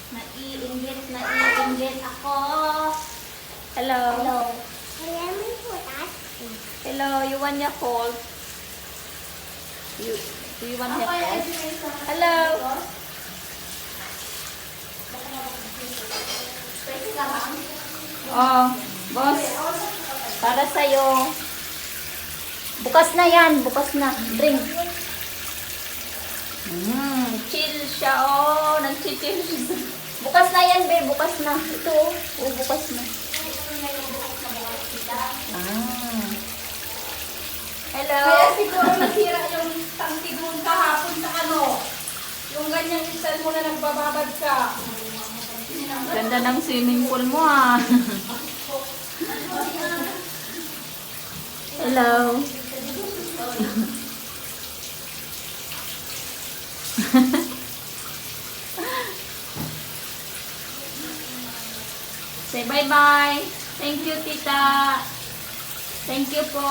Naiinggit ako. Hello. Hello. Hello, you want your cold? Do you want your cold? Hello. Oh, boss. Para sa'yo. Bukas na yan. Bukas na. Drink. Chill siya. Oh, nag-chill siya. Bukas na yan, be. Bukas na. Ito, oh. Bukas na. Ah. Hello. Kaya siguro nasira yung tangki doon kahapon sa ano. Yung ganyang style mo na nagbababad ka. Ganda ng swimming pool mo, ah. Hello. Say bye-bye. Thank you, tita. Thank you po.